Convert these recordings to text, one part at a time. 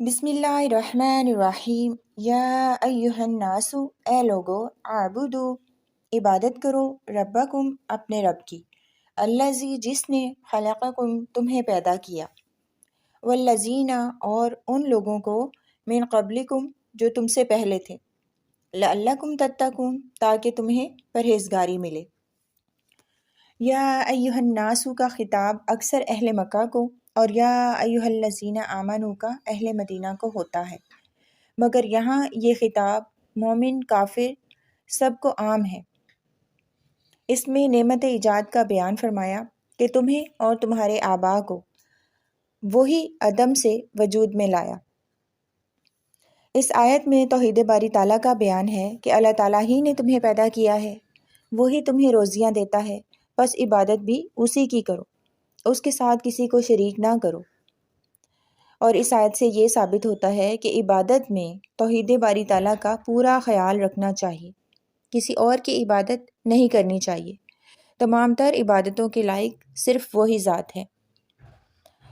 بسم اللہ الرحمن الرحیم۔ یا ایہا الناس، اے لوگو، اعبدو، عبادت کرو، ربکم، اپنے رب کی، الذی، جس نے، خلقکم، تمہیں پیدا کیا، والذین، اور ان لوگوں کو، من قبلکم، جو تم سے پہلے تھے، لعلکم تتقون، تاکہ تمہیں پرہیزگاری ملے۔ یا ایہا الناس کا خطاب اکثر اہل مکہ کو اور یا ایہا الذین آمنوا کا اہل مدینہ کو ہوتا ہے، مگر یہاں یہ خطاب مومن کافر سب کو عام ہے۔ اس میں نعمت ایجاد کا بیان فرمایا کہ تمہیں اور تمہارے آباء کو وہی عدم سے وجود میں لایا۔ اس آیت میں توحید باری تعالیٰ کا بیان ہے کہ اللہ تعالیٰ ہی نے تمہیں پیدا کیا ہے، وہی تمہیں روزیاں دیتا ہے، بس عبادت بھی اسی کی کرو، اس کے ساتھ کسی کو شریک نہ کرو۔ اور اس آیت سے یہ ثابت ہوتا ہے کہ عبادت میں توحید باری تعالیٰ کا پورا خیال رکھنا چاہیے، کسی اور کی عبادت نہیں کرنی چاہیے۔ تمام تر عبادتوں کے لائق صرف وہی ذات ہے۔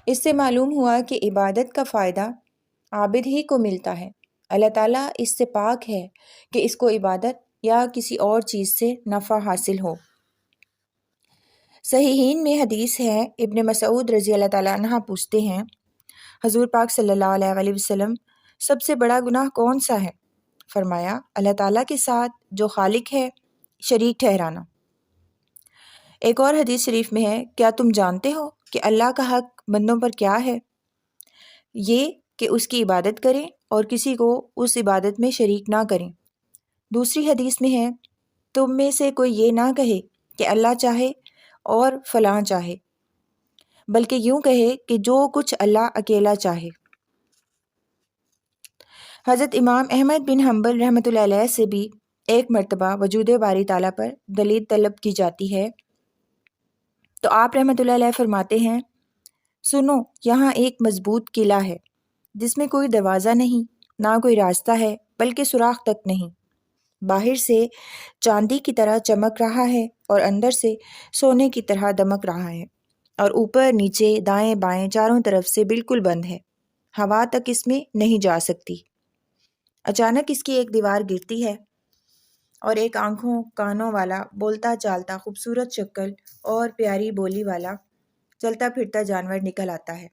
اس سے معلوم ہوا کہ عبادت کا فائدہ عابد ہی کو ملتا ہے۔ اللہ تعالیٰ اس سے پاک ہے کہ اس کو عبادت یا کسی اور چیز سے نفع حاصل ہو۔ صحیحین میں حدیث ہے، ابن مسعود رضی اللہ تعالیٰ عنہ پوچھتے ہیں، حضور پاک صلی اللہ علیہ وسلم، سب سے بڑا گناہ کون سا ہے؟ فرمایا، اللہ تعالیٰ کے ساتھ جو خالق ہے شریک ٹھہرانا۔ ایک اور حدیث شریف میں ہے، کیا تم جانتے ہو کہ اللہ کا حق بندوں پر کیا ہے؟ یہ کہ اس کی عبادت کریں اور کسی کو اس عبادت میں شریک نہ کریں۔ دوسری حدیث میں ہے، تم میں سے کوئی یہ نہ کہے کہ اللہ چاہے اور فلاں چاہے، بلکہ یوں کہے کہ جو کچھ اللہ اکیلا چاہے۔ حضرت امام احمد بن حنبل رحمۃ اللہ علیہ سے بھی ایک مرتبہ وجود باری تعالیٰ پر دلیل طلب کی جاتی ہے تو آپ رحمۃ اللہ علیہ فرماتے ہیں، سنو، یہاں ایک مضبوط قلعہ ہے جس میں کوئی دروازہ نہیں، نہ کوئی راستہ ہے، بلکہ سوراخ تک نہیں۔ باہر سے چاندی کی طرح چمک رہا ہے اور اندر سے سونے کی طرح دمک رہا ہے، اور اوپر نیچے دائیں بائیں چاروں طرف سے بالکل بند ہے، ہوا تک اس میں نہیں جا سکتی۔ اچانک اس کی ایک دیوار گرتی ہے اور ایک آنکھوں کانوں والا، بولتا چالتا، خوبصورت شکل اور پیاری بولی والا چلتا پھرتا جانور نکل آتا ہے۔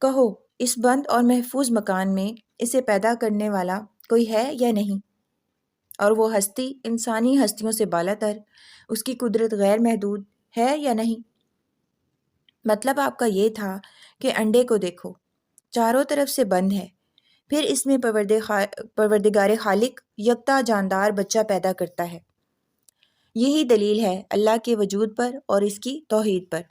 کہو، اس بند اور محفوظ مکان میں اسے پیدا کرنے والا کوئی ہے یا نہیں؟ اور وہ ہستی انسانی ہستیوں سے بالا تر، اس کی قدرت غیر محدود ہے یا نہیں؟ مطلب آپ کا یہ تھا کہ انڈے کو دیکھو، چاروں طرف سے بند ہے، پھر اس میں پروردگار خالق یکتا جاندار بچہ پیدا کرتا ہے۔ یہی دلیل ہے اللہ کے وجود پر اور اس کی توحید پر۔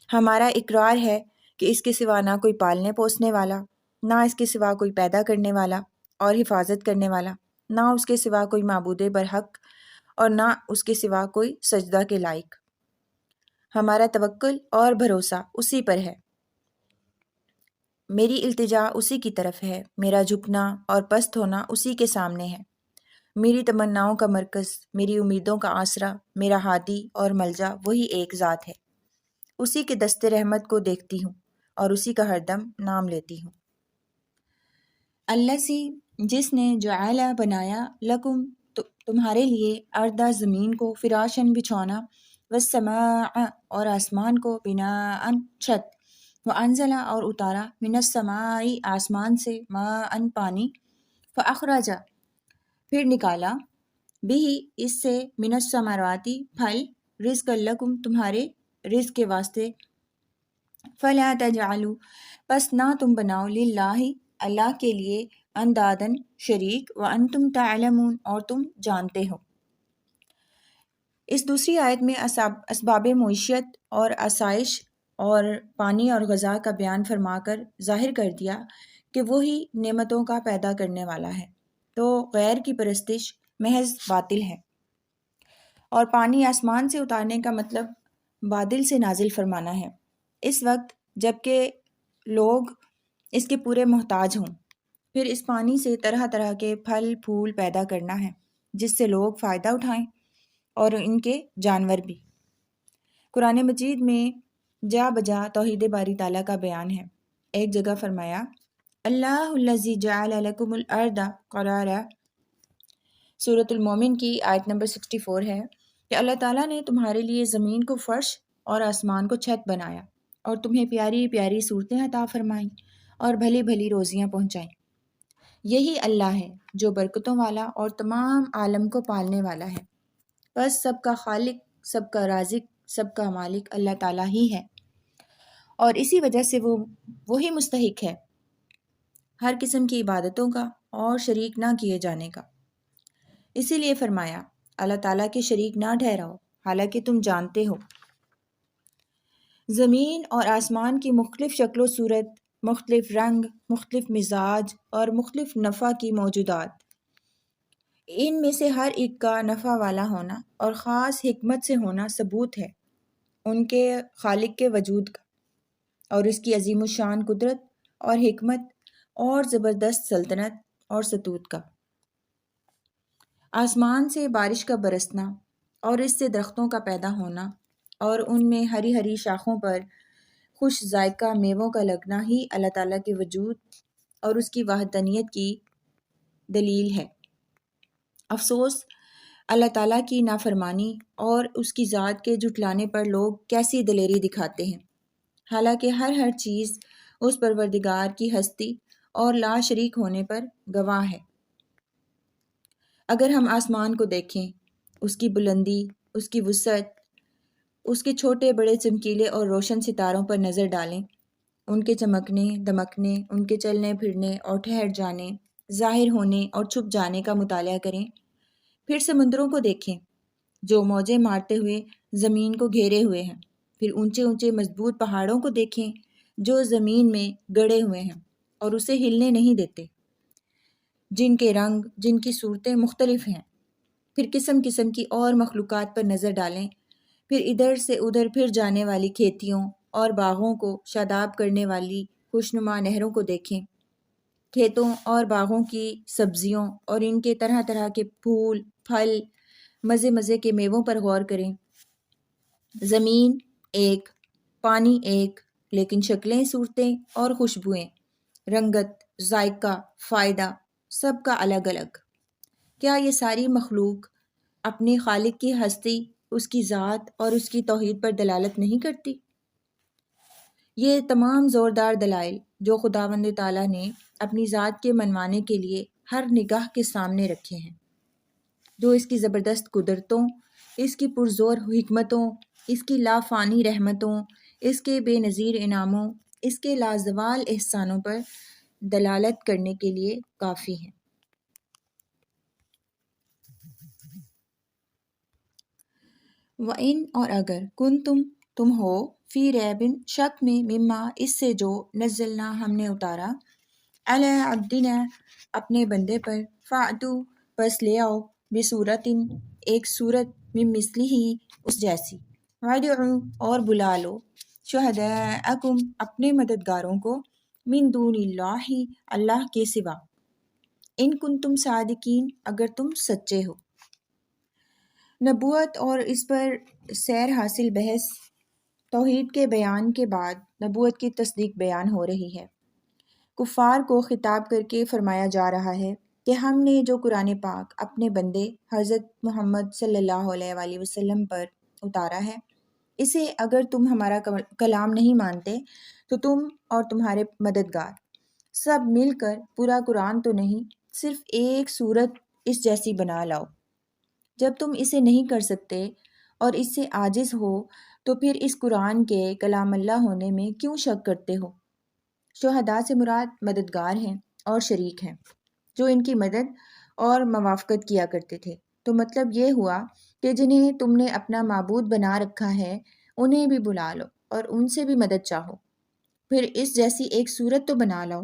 ہمارا اقرار ہے کہ اس کے سوا نہ کوئی پالنے پوسنے والا، نہ اس کے سوا کوئی پیدا کرنے والا اور حفاظت کرنے والا، نہ اس کے سوا کوئی معبود برحق اور نہ اس کے سوا کوئی سجدہ کے لائق۔ ہمارا توکل اور بھروسہ اسی پر ہے، میری التجا اسی کی طرف ہے، میرا جھکنا اور پست ہونا اسی کے سامنے ہے، میری تمناؤں کا مرکز، میری امیدوں کا آسرا، میرا ہادی اور ملجا وہی ایک ذات ہے، اسی کے دست رحمت کو دیکھتی ہوں اور اسی کا ہر دم نام لیتی ہوں۔ الذی، جس نے، جعل، بنایا، لکم، تمہارے لیے، اردا، زمین کو، فراشن، بچھونا، والسماء، اور آسمان کو، بناء، چھت، وانزل، اور اتارا، من السماء، آسمان سے، ماء، پانی، فاخرج، پھر نکالا، بھی، اس سے، من الثمرات، پھل، رزق لکم، تمہارے رزق کے واسطے، فلا تجعلوا، پس نہ تم بناؤ، للہ، اللہ کے لیے، اندادن، شریک، وانتم تعلمون، اور تم جانتے ہو۔ اس دوسری آیت میں اسباب معیشت اور آسائش اور پانی اور غذا کا بیان فرما کر ظاہر کر دیا کہ وہی نعمتوں کا پیدا کرنے والا ہے، تو غیر کی پرستش محض باطل ہے۔ اور پانی آسمان سے اتارنے کا مطلب بادل سے نازل فرمانا ہے، اس وقت جب کہ لوگ اس کے پورے محتاج ہوں، پھر اس پانی سے طرح طرح کے پھل پھول پیدا کرنا ہے جس سے لوگ فائدہ اٹھائیں اور ان کے جانور بھی۔ قرآن مجید میں جا بجا توحید باری تعالیٰ کا بیان ہے۔ ایک جگہ فرمایا اللہ الذی جعل لکم الارض قرارا، سورۃ المومن کی آیت نمبر 64 ہے کہ اللہ تعالیٰ نے تمہارے لیے زمین کو فرش اور آسمان کو چھت بنایا اور تمہیں پیاری پیاری صورتیں عطا فرمائیں اور بھلی بھلی روزیاں پہنچائیں۔ یہی اللہ ہے جو برکتوں والا اور تمام عالم کو پالنے والا ہے۔ بس سب کا خالق، سب کا رازق، سب کا مالک اللہ تعالیٰ ہی ہے، اور اسی وجہ سے وہی مستحق ہے ہر قسم کی عبادتوں کا اور شریک نہ کیے جانے کا۔ اسی لیے فرمایا اللہ تعالیٰ کے شریک نہ ٹھہراؤ، حالانکہ تم جانتے ہو۔ زمین اور آسمان کی مختلف شکل و صورت، مختلف رنگ، مختلف مزاج اور مختلف نفع کی موجودات، ان میں سے ہر ایک کا نفع والا ہونا اور خاص حکمت سے ہونا ثبوت ہے ان کے خالق کے وجود کا اور اس کی عظیم الشان قدرت اور حکمت اور زبردست سلطنت اور ستوت کا۔ آسمان سے بارش کا برسنا اور اس سے درختوں کا پیدا ہونا اور ان میں ہری ہری شاخوں پر خوش ذائقہ میووں کا لگنا ہی اللہ تعالیٰ کے وجود اور اس کی وحدانیت کی دلیل ہے۔ افسوس اللہ تعالیٰ کی نافرمانی اور اس کی ذات کے جھٹلانے پر لوگ کیسی دلیری دکھاتے ہیں، حالانکہ ہر چیز اس پروردگار کی ہستی اور لا شریک ہونے پر گواہ ہے۔ اگر ہم آسمان کو دیکھیں، اس کی بلندی، اس کی وسعت، اس کے چھوٹے بڑے چمکیلے اور روشن ستاروں پر نظر ڈالیں، ان کے چمکنے دمکنے، ان کے چلنے پھرنے اور ٹھہر جانے، ظاہر ہونے اور چھپ جانے کا مطالعہ کریں، پھر سمندروں کو دیکھیں جو موجیں مارتے ہوئے زمین کو گھیرے ہوئے ہیں، پھر اونچے اونچے مضبوط پہاڑوں کو دیکھیں جو زمین میں گڑے ہوئے ہیں اور اسے ہلنے نہیں دیتے، جن کے رنگ، جن کی صورتیں مختلف ہیں، پھر قسم قسم کی اور مخلوقات پر نظر ڈالیں، پھر ادھر سے ادھر پھر جانے والی کھیتیوں اور باغوں کو شاداب کرنے والی خوشنما نہروں کو دیکھیں، کھیتوں اور باغوں کی سبزیوں اور ان کے طرح طرح کے پھول، پھل، مزے مزے کے میووں پر غور کریں۔ زمین ایک، پانی ایک، لیکن شکلیں، صورتیں اور خوشبوئیں، رنگت، ذائقہ، فائدہ سب کا الگ الگ۔ کیا یہ ساری مخلوق اپنے خالق کی ہستی، اس کی ذات اور اس کی توحید پر دلالت نہیں کرتی؟ یہ تمام زوردار دلائل جو خداوند تعالیٰ نے اپنی ذات کے منوانے کے لیے ہر نگاہ کے سامنے رکھے ہیں، جو اس کی زبردست قدرتوں، اس کی پرزور حکمتوں، اس کی لافانی رحمتوں، اس کے بے نظیر انعاموں، اس کے لازوال احسانوں پر دلالت کرنے کے لیے کافی ہیں۔ وَإِنْ اور اگر تم ہو فی ریبن شک میں مما اس سے جو نزلنا ہم نے اتارا علی عبدنا اپنے بندے پر فأتو پس لے آؤ بصورتن ایک صورت من مثلہ اس جیسی وادعوا اور بلا لو شہداءکم اپنے مددگاروں کو من دون اللہ اللہ کے سوا ان کنتم صادقین اگر تم سچے ہو۔ نبوت اور اس پر سیر حاصل بحث توحید کے بیان کے بعد نبوت کی تصدیق بیان ہو رہی ہے۔ کفار کو خطاب کر کے فرمایا جا رہا ہے کہ ہم نے جو قرآن پاک اپنے بندے حضرت محمد صلی اللہ علیہ وآلہ وسلم پر اتارا ہے، اسے اگر تم ہمارا کلام نہیں مانتے تو تم اور تمہارے مددگار سب مل کر پورا قرآن تو نہیں، صرف ایک صورت اس جیسی بنا لاؤ۔ جب تم اسے نہیں کر سکتے اور اس سے عاجز ہو تو پھر اس قرآن کے کلام اللہ ہونے میں کیوں شک کرتے ہو؟ شہداء سے مراد مددگار ہیں اور شریک ہیں جو ان کی مدد اور موافقت کیا کرتے تھے۔ تو مطلب یہ ہوا کہ جنہیں تم نے اپنا معبود بنا رکھا ہے انہیں بھی بلا لو اور ان سے بھی مدد چاہو، پھر اس جیسی ایک صورت تو بنا لاؤ۔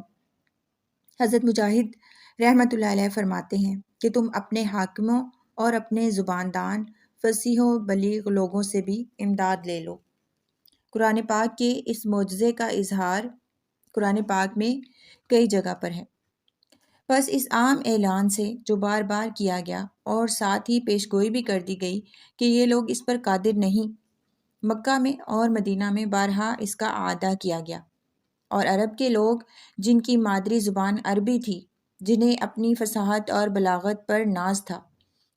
حضرت مجاہد رحمۃ اللہ علیہ فرماتے ہیں کہ تم اپنے حاکموں اور اپنے زباندان فصیح و بلیغ لوگوں سے بھی امداد لے لو۔ قرآن پاک کے اس معجزے کا اظہار قرآن پاک میں کئی جگہ پر ہے۔ بس اس عام اعلان سے جو بار بار کیا گیا اور ساتھ ہی پیش گوئی بھی کر دی گئی کہ یہ لوگ اس پر قادر نہیں، مکہ میں اور مدینہ میں بارہا اس کا اعادہ کیا گیا اور عرب کے لوگ جن کی مادری زبان عربی تھی، جنہیں اپنی فصاحت اور بلاغت پر ناز تھا،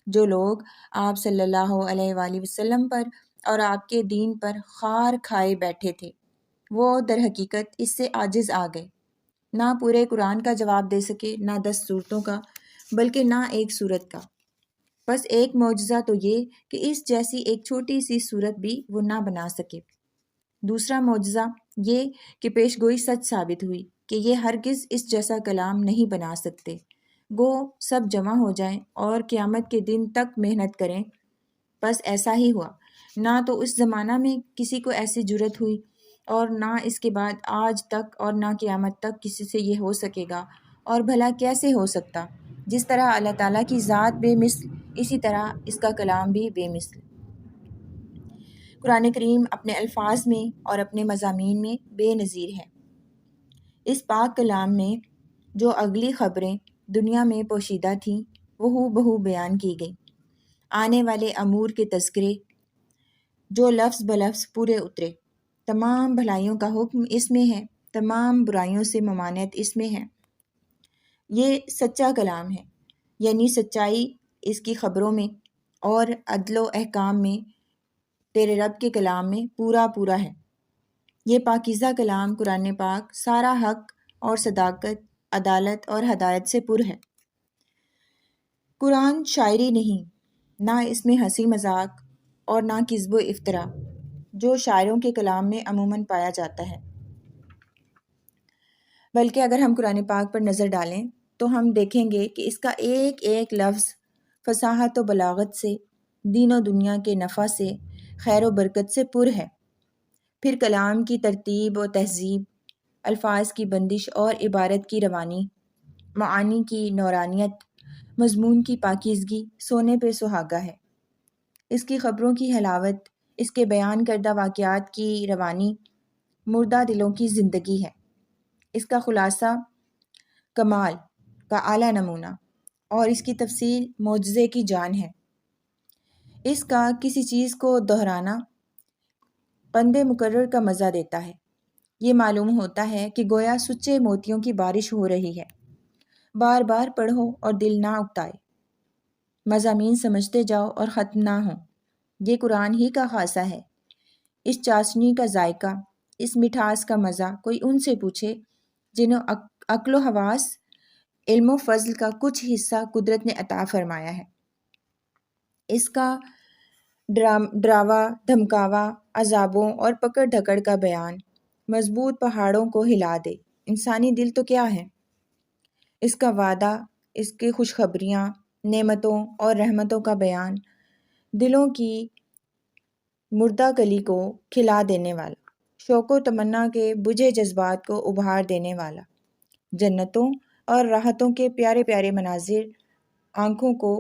جو لوگ آپ صلی اللہ علیہ وآلہ وسلم پر اور آپ کے دین پر خار کھائے بیٹھے تھے، وہ در حقیقت اس سے عاجز آ گئے، نہ پورے قرآن کا جواب دے سکے، نہ 10 صورتوں کا، بلکہ نہ ایک صورت کا۔ بس ایک معجزہ تو یہ کہ اس جیسی ایک چھوٹی سی صورت بھی وہ نہ بنا سکے۔ دوسرا معجزہ یہ کہ پیش گوئی سچ ثابت ہوئی کہ یہ ہرگز اس جیسا کلام نہیں بنا سکتے، گو سب جمع ہو جائیں اور قیامت کے دن تک محنت کریں۔ بس ایسا ہی ہوا، نہ تو اس زمانہ میں کسی کو ایسی جرت ہوئی، اور نہ اس کے بعد آج تک اور نہ قیامت تک کسی سے یہ ہو سکے گا، اور بھلا کیسے ہو سکتا؟ جس طرح اللہ تعالیٰ کی ذات بے مثل، اسی طرح اس کا کلام بھی بے مثل۔ قرآن کریم اپنے الفاظ میں اور اپنے مضامین میں بے نظیر ہے۔ اس پاک کلام میں جو اگلی خبریں دنیا میں پوشیدہ تھیں وہ ہو بہو بیان کی گئی، آنے والے امور کے تذکرے جو لفظ بلفظ پورے اترے، تمام بھلائیوں کا حکم اس میں ہے، تمام برائیوں سے ممانعت اس میں ہے۔ یہ سچا کلام ہے، یعنی سچائی اس کی خبروں میں اور عدل و احکام میں تیرے رب کے کلام میں پورا پورا ہے۔ یہ پاکیزہ کلام قرآن پاک سارا حق اور صداقت، عدالت اور ہدایت سے پر ہے۔ قرآن شاعری نہیں، نہ اس میں ہنسی مذاق اور نہ کذب و افطرا جو شاعروں کے کلام میں عموماً پایا جاتا ہے، بلکہ اگر ہم قرآن پاک پر نظر ڈالیں تو ہم دیکھیں گے کہ اس کا ایک ایک لفظ فصاحت و بلاغت سے، دین و دنیا کے نفع سے، خیر و برکت سے پر ہے۔ پھر کلام کی ترتیب و تہذیب، الفاظ کی بندش اور عبارت کی روانی، معانی کی نورانیت، مضمون کی پاکیزگی سونے پہ سہاگا ہے۔ اس کی خبروں کی حلاوت، اس کے بیان کردہ واقعات کی روانی مردہ دلوں کی زندگی ہے۔ اس کا خلاصہ کمال کا اعلیٰ نمونہ اور اس کی تفصیل معجزے کی جان ہے۔ اس کا کسی چیز کو دہرانا پند مکرر کا مزہ دیتا ہے۔ یہ معلوم ہوتا ہے کہ گویا سچے موتیوں کی بارش ہو رہی ہے۔ بار بار پڑھو اور دل نہ اکتائے، مضامین سمجھتے جاؤ اور ختم نہ ہوں۔ یہ قرآن ہی کا خاصہ ہے۔ اس چاشنی کا ذائقہ، اس مٹھاس کا مزہ کوئی ان سے پوچھے جنہوں عقل و حواس، علم و فضل کا کچھ حصہ قدرت نے عطا فرمایا ہے۔ اس کا ڈراوا دھمکاوا، عذابوں اور پکڑ دھکڑ کا بیان مضبوط پہاڑوں کو ہلا دے۔ انسانی دل تو کیا ہے؟ اس کا وعدہ، اس کی خوشخبریاں، نعمتوں اور رحمتوں کا بیان دلوں کی مردہ کلی کو کھلا دینے والا، شوق و تمنا کے بجھے جذبات کو ابھار دینے والا، جنتوں اور راحتوں کے پیارے پیارے مناظر آنکھوں کو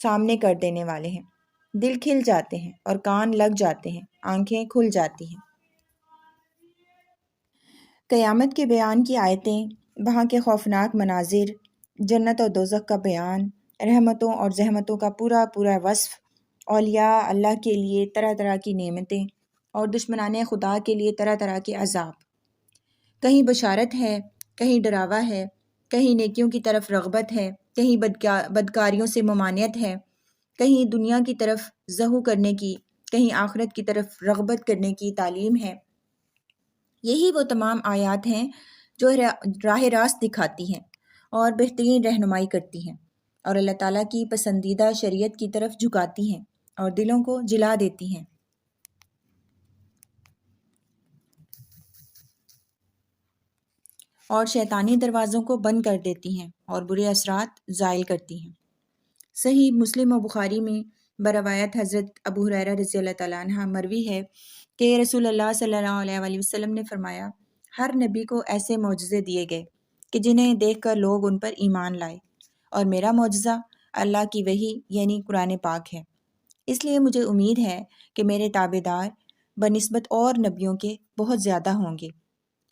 سامنے کر دینے والے ہیں۔ دل کھل جاتے ہیں اور کان لگ جاتے ہیں، آنکھیں کھل جاتی ہیں۔ قیامت کے بیان کی آیتیں، وہاں کے خوفناک مناظر، جنت اور دوزخ کا بیان، رحمتوں اور زحمتوں کا پورا پورا وصف، اولیاء اللہ کے لیے طرح طرح کی نعمتیں اور دشمنان خدا کے لیے طرح طرح کے عذاب۔ کہیں بشارت ہے، کہیں ڈراوا ہے، کہیں نیکیوں کی طرف رغبت ہے، کہیں بدکاریوں سے ممانعت ہے، کہیں دنیا کی طرف زہو کرنے کی، کہیں آخرت کی طرف رغبت کرنے کی تعلیم ہے۔ یہی وہ تمام آیات ہیں جو راہ راست دکھاتی ہیں اور بہترین رہنمائی کرتی ہیں، اور اللہ تعالیٰ کی پسندیدہ شریعت کی طرف جھکاتی ہیں اور دلوں کو جلا دیتی ہیں۔ اور شیطانی دروازوں کو بند کر دیتی ہیں اور برے اثرات زائل کرتی ہیں۔ صحیح مسلم و بخاری میں بروایت حضرت ابو ہریرہ رضی اللہ تعالیٰ عنہ مروی ہے کہ رسول اللہ صلی اللہ علیہ وآلہ وسلم نے فرمایا، ہر نبی کو ایسے معجزے دیے گئے کہ جنہیں دیکھ کر لوگ ان پر ایمان لائے، اور میرا معجزہ اللہ کی وحی یعنی قرآن پاک ہے۔ اس لیے مجھے امید ہے کہ میرے تابع دار بنسبت اور نبیوں کے بہت زیادہ ہوں گے،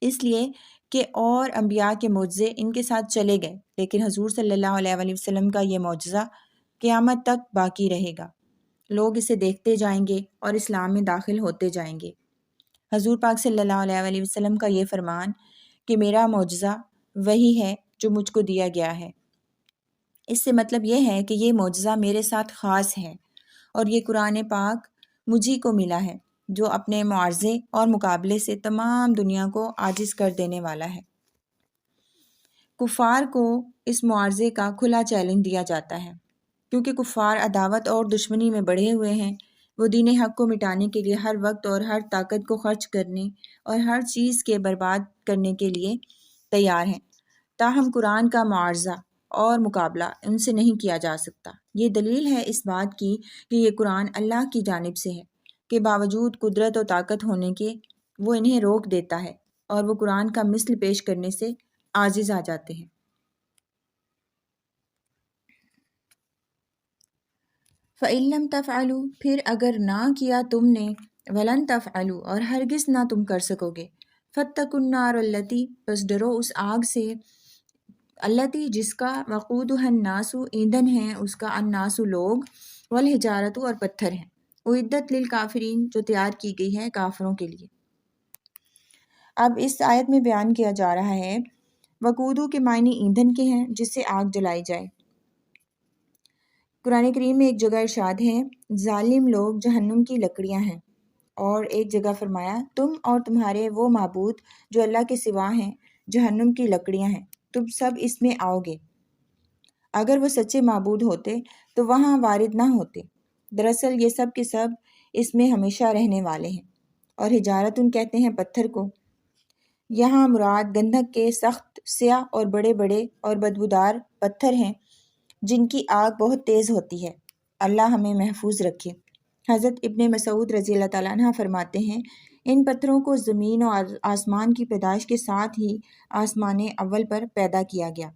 اس لیے کہ اور انبیاء کے معجزے ان کے ساتھ چلے گئے، لیکن حضور صلی اللہ علیہ وآلہ وسلم کا یہ معجزہ قیامت تک باقی رہے گا۔ لوگ اسے دیکھتے جائیں گے اور اسلام میں داخل ہوتے جائیں گے۔ حضور پاک صلی اللہ علیہ وسلم کا یہ فرمان کہ میرا معجزہ وہی ہے جو مجھ کو دیا گیا ہے، اس سے مطلب یہ ہے کہ یہ معجزہ میرے ساتھ خاص ہے، اور یہ قرآن پاک مجھی کو ملا ہے جو اپنے معارضے اور مقابلے سے تمام دنیا کو عاجز کر دینے والا ہے۔ کفار کو اس معارضے کا کھلا چیلنج دیا جاتا ہے، کیونکہ کفار عداوت اور دشمنی میں بڑھے ہوئے ہیں۔ وہ دین حق کو مٹانے کے لیے ہر وقت اور ہر طاقت کو خرچ کرنے اور ہر چیز کے برباد کرنے کے لیے تیار ہیں، تاہم قرآن کا معارضہ اور مقابلہ ان سے نہیں کیا جا سکتا۔ یہ دلیل ہے اس بات کی کہ یہ قرآن اللہ کی جانب سے ہے، کہ باوجود قدرت و طاقت ہونے کے وہ انہیں روک دیتا ہے اور وہ قرآن کا مثل پیش کرنے سے عاجز آ جاتے ہیں۔ فَإِن لَّمْ تَفْعَلُوا، پھر اگر نہ کیا تم نے، وَلَن تَفْعَلُوا، اور ہرگز نہ تم کر سکو گے، فَاتَّقُوا النَّارَ الَّتِي، پس ڈرو اس آگ سے، الَّتِی جس کا، وَقُودُهَا النَّاسُ ایندھن ہیں اس کا، الناس لوگ، والحجارۃ اور پتھر ہیں، اعدت للکافرین جو تیار کی گئی ہے کافروں کے لیے۔ اب اس آیت میں بیان کیا جا رہا ہے وقودو کے معنی ایندھن کے ہیں جس سے آگ جلائی جائے۔ قرآن کریم میں ایک جگہ ارشاد ہے ظالم لوگ جہنم کی لکڑیاں ہیں، اور ایک جگہ فرمایا تم اور تمہارے وہ معبود جو اللہ کے سوا ہیں جہنم کی لکڑیاں ہیں، تم سب اس میں آؤ گے۔ اگر وہ سچے معبود ہوتے تو وہاں وارد نہ ہوتے، دراصل یہ سب کے سب اس میں ہمیشہ رہنے والے ہیں۔ اور حجارتن کہتے ہیں پتھر کو، یہاں مراد گندھک کے سخت سیاہ اور بڑے بڑے اور بدبودار پتھر ہیں جن کی آگ بہت تیز ہوتی ہے، اللہ ہمیں محفوظ رکھے۔ حضرت ابن مسعود رضی اللہ تعالیٰ عنہ فرماتے ہیں ان پتھروں کو زمین اور آسمان کی پیدائش کے ساتھ ہی آسمان اول پر پیدا کیا گیا۔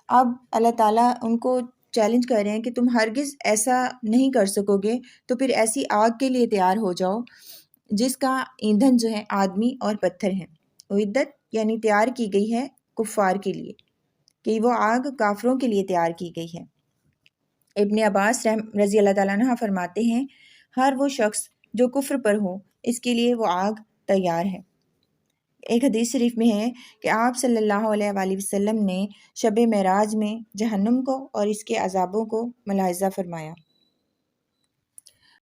اب اللہ تعالیٰ ان کو چیلنج کر رہے ہیں کہ تم ہرگز ایسا نہیں کر سکو گے، تو پھر ایسی آگ کے لیے تیار ہو جاؤ جس کا ایندھن جو ہے آدمی اور پتھر ہیں۔ اعدت یعنی تیار کی گئی ہے کفار کے لیے، کہ وہ آگ کافروں کے لیے تیار کی گئی ہے۔ ابن عباس رضی اللہ تعالیٰ عنہ فرماتے ہیں ہر وہ شخص جو کفر پر ہو اس کے لیے وہ آگ تیار ہے۔ ایک حدیث شریف میں ہے کہ آپ صلی اللہ علیہ وآلہ وسلم نے شب معراج میں جہنم کو اور اس کے عذابوں کو ملاحظہ فرمایا۔